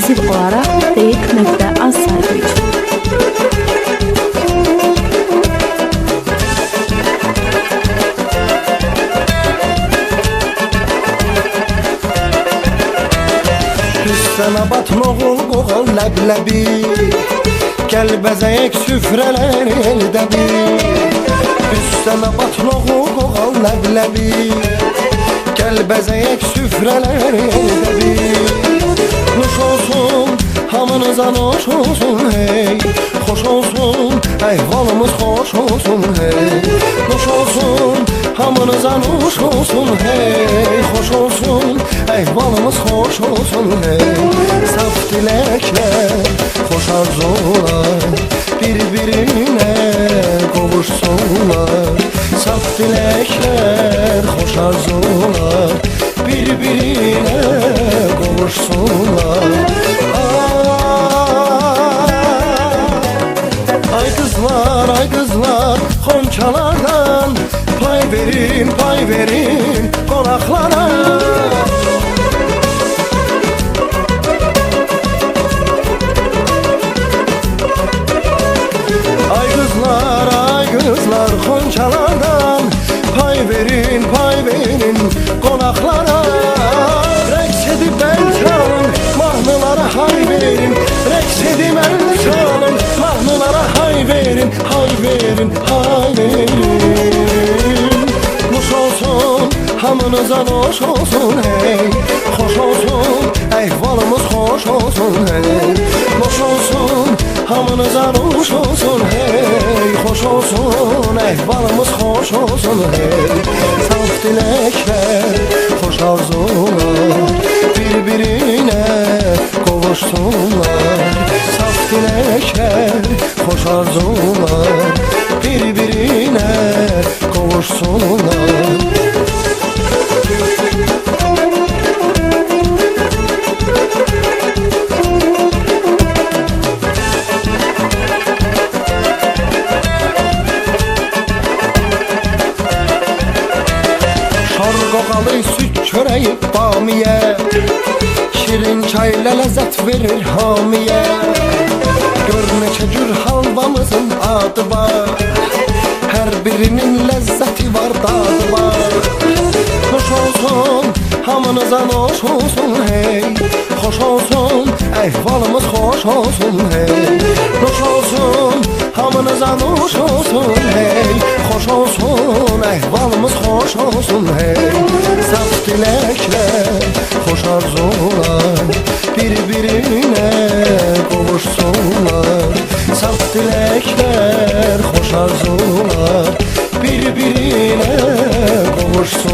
ekskluziv olaraq deyik.az saytı üçün. Sana batmağıl qoğal ləbləbi Gəl bəzəyək süfrələr eldə bir Üstənə batmağıl qoğal ləbləbi Gəl bəzəyək süfrələr eldə bir Nuş olsun, hamınıza nuş olsun hey Xoş olsun, əhvalımız xoş olsun hey Nuş olsun, hamınıza nuş olsun hey Xoş olsun, əhvalımız xoş olsun hey Saf diləklər, xoş arzular Bir-birinə qovuşsunlar Saf diləklər, xoş arzular Bir-birinə qovuşsunlar Ay qızlar, xonçalardan Pay verin qonaqlara Ay qızlar, xonçalardan Pay verin qonaqlara Rəqs edib mən çalın, mahnılara hay verin Rəqs edib mən çalın, mahnılara hay verin Nuş olsun, hamınıza nuş olsun hey Xoş olsun, əhvalımız xoş olsun hey Nuş olsun, hamınıza nuş olsun hey Xoş olsun, əhvalımız xoş olsun hey Saf diləklər, xoş arzular Bir-birinə qovuşsunlar Saf diləklər, xoş arzular Bir-birinə qovuşsunlar Qoğalı süt çörəyi bamiyə Şirin çayla ləzzət verir hamiyə Gör neçə cür halvamızın adı var Hər birinin ləzzəti var, dadı var Xoş olsun, hamınıza nuş olsun hey Xoş olsun, əhvalımız xoş olsun hey Nuş olsun, hamınıza nuş olsun hey Xoş olsun, əhvalımız xoş olsun hey Saf diləklər, xoş arzular Bir-birinə qovuşsunlar Saf diləklər, xoş arzular Bir-birinə qovuşsunlar